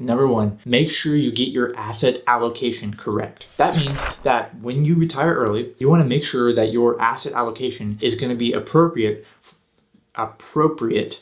number one, make sure you get your asset allocation correct. That means that when you retire early, you want to make sure that your asset allocation is going to be appropriate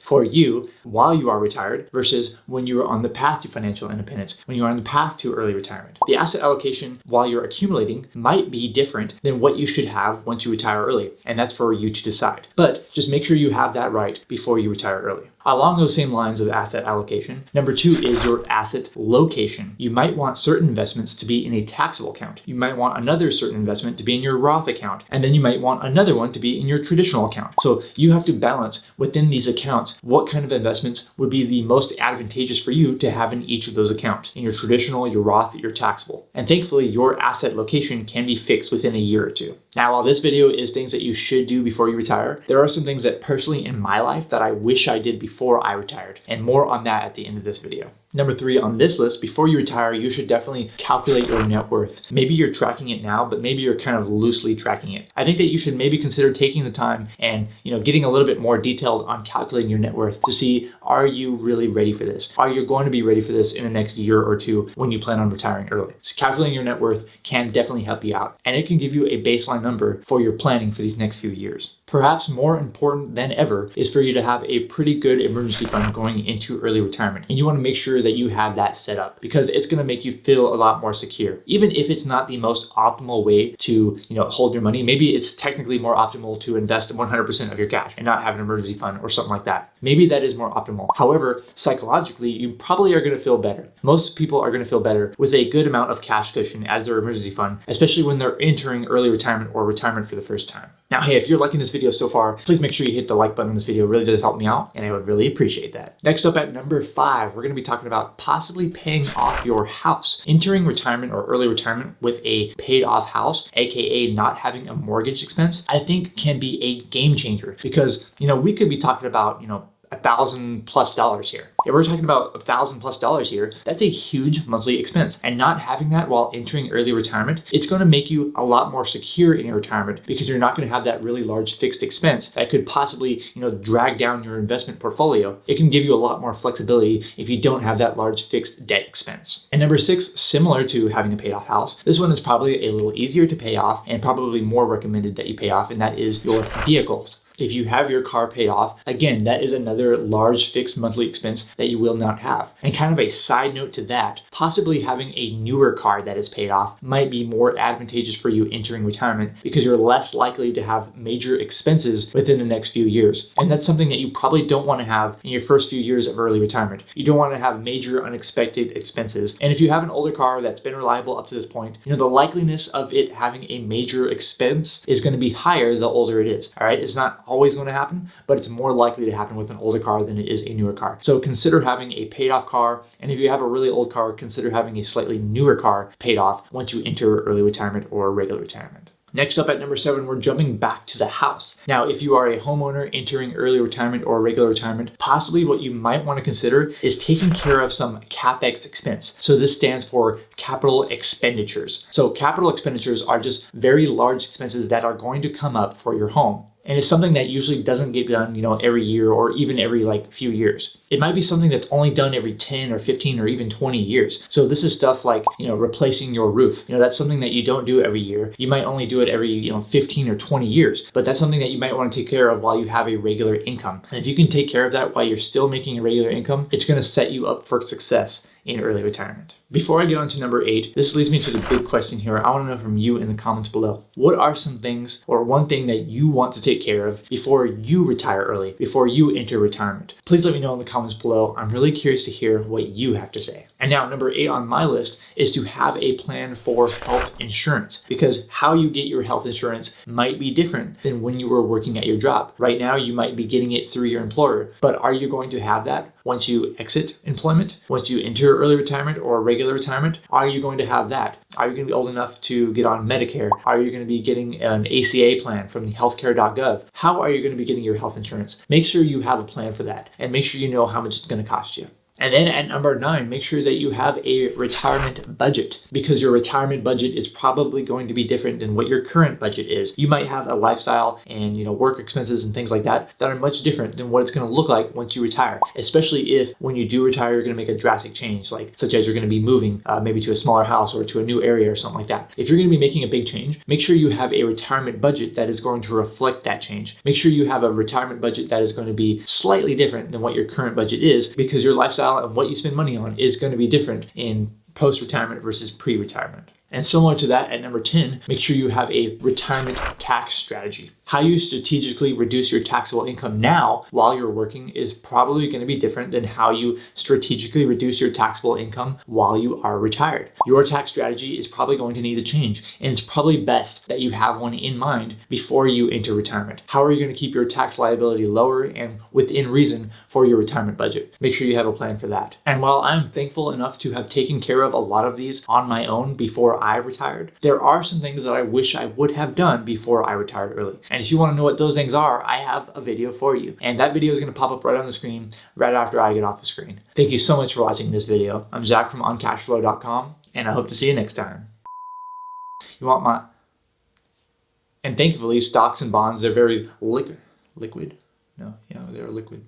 for you while you are retired versus when you are on the path to financial independence, when you are on the path to early retirement. The asset allocation while you're accumulating might be different than what you should have once you retire early, and that's for you to decide. But just make sure you have that right before you retire early. Along those same lines of asset allocation, number two is your asset location. You might want certain investments to be in a taxable account. You might want another certain investment to be in your Roth account, and then you might want another one to be in your traditional account. So you have to balance within these accounts what kind of investments would be the most advantageous for you to have in each of those accounts, in your traditional, your Roth, your taxable. And thankfully, your asset location can be fixed within a year or two. Now, while this video is things that you should do before you retire, there are some things that personally in my life that I wish I did before I retired, and more on that at the end of this video. Number three on this list, before you retire, you should definitely calculate your net worth. Maybe you're tracking it now, but maybe you're kind of loosely tracking it. I think that you should maybe consider taking the time and getting a little bit more detailed on calculating your net worth to see, are you really ready for this? Are you going to be ready for this in the next year or two when you plan on retiring early? So calculating your net worth can definitely help you out, and it can give you a baseline number for your planning for these next few years. Perhaps more important than ever is for you to have a pretty good emergency fund going into early retirement. And you want to make sure that you have that set up because it's going to make you feel a lot more secure. Even if it's not the most optimal way to, hold your money, maybe it's technically more optimal to invest 100% of your cash and not have an emergency fund or something like that. Maybe that is more optimal. However, psychologically, you probably are going to feel better. Most people are going to feel better with a good amount of cash cushion as their emergency fund, especially when they're entering early retirement or retirement for the first time. Now, hey, if you're liking this video so far, please make sure you hit the like button on this video. It really does help me out, and I would really appreciate that. Next up at number 5, we're going to be talking about possibly paying off your house. Entering retirement or early retirement with a paid off house, aka not having a mortgage expense, I think can be a game changer because, we could be talking about, $1,000+ here. If we're talking about $1,000+ here, that's a huge monthly expense. And not having that while entering early retirement, it's going to make you a lot more secure in your retirement because you're not going to have that really large fixed expense that could possibly, drag down your investment portfolio. It can give you a lot more flexibility if you don't have that large fixed debt expense. And number 6, similar to having a paid off house, this one is probably a little easier to pay off and probably more recommended that you pay off, and that is your vehicles. If you have your car paid off, again, that is another large fixed monthly expense that you will not have. And kind of a side note to that, possibly having a newer car that is paid off might be more advantageous for you entering retirement because you're less likely to have major expenses within the next few years. And that's something that you probably don't want to have in your first few years of early retirement. You don't want to have major unexpected expenses. And if you have an older car that's been reliable up to this point, the likeliness of it having a major expense is going to be higher the older it is. All right, it's not always going to happen, but it's more likely to happen with an older car than it is a newer car. So consider having a paid off car, and if you have a really old car, consider having a slightly newer car paid off once you enter early retirement or regular retirement. Next up at number 7, we're jumping back to the house. Now, if you are a homeowner entering early retirement or regular retirement, possibly what you might want to consider is taking care of some CapEx expense. So this stands for capital expenditures. So capital expenditures are just very large expenses that are going to come up for your home. And it's something that usually doesn't get done, every year or even every few years. It might be something that's only done every 10 or 15 or even 20 years. So this is stuff like, replacing your roof. That's something that you don't do every year. You might only do it every, 15 or 20 years, but that's something that you might want to take care of while you have a regular income. And if you can take care of that while you're still making a regular income, it's going to set you up for success in early retirement. Before I get on to number 8, this leads me to the big question here. I want to know from you in the comments below. What are some things or one thing that you want to take care of before you retire early, before you enter retirement? Please let me know in the comments below. I'm really curious to hear what you have to say. And now number 8 on my list is to have a plan for health insurance, because how you get your health insurance might be different than when you were working at your job. Right now, you might be getting it through your employer, but are you going to have that once you exit employment, once you enter early retirement or regular retirement? Are you going to have that? Are you going to be old enough to get on Medicare? Are you going to be getting an ACA plan from healthcare.gov? How are you going to be getting your health insurance? Make sure you have a plan for that and make sure you know how much it's going to cost you. And then at number 9, make sure that you have a retirement budget, because your retirement budget is probably going to be different than what your current budget is. You might have a lifestyle and work expenses and things like that that are much different than what it's going to look like once you retire, especially if when you do retire, you're going to make a drastic change, such as you're going to be moving maybe to a smaller house or to a new area or something like that. If you're going to be making a big change, make sure you have a retirement budget that is going to reflect that change. Make sure you have a retirement budget that is going to be slightly different than what your current budget is, because your lifestyle and what you spend money on is going to be different in post-retirement versus pre-retirement. And similar to that, at number 10, make sure you have a retirement tax strategy. How you strategically reduce your taxable income now while you're working is probably going to be different than how you strategically reduce your taxable income while you are retired. Your tax strategy is probably going to need to change, and it's probably best that you have one in mind before you enter retirement. How are you going to keep your tax liability lower and within reason for your retirement budget? Make sure you have a plan for that. And while I'm thankful enough to have taken care of a lot of these on my own before I retired, there are some things that I wish I would have done before I retired early. And if you want to know what those things are, I have a video for you. And that video is going to pop up right on the screen right after I get off the screen. Thank you so much for watching this video. I'm Zach from OnCashflow.com, and I hope to see you next time. You want my... And thankfully, stocks and bonds, they're very liquid. No, they're liquid.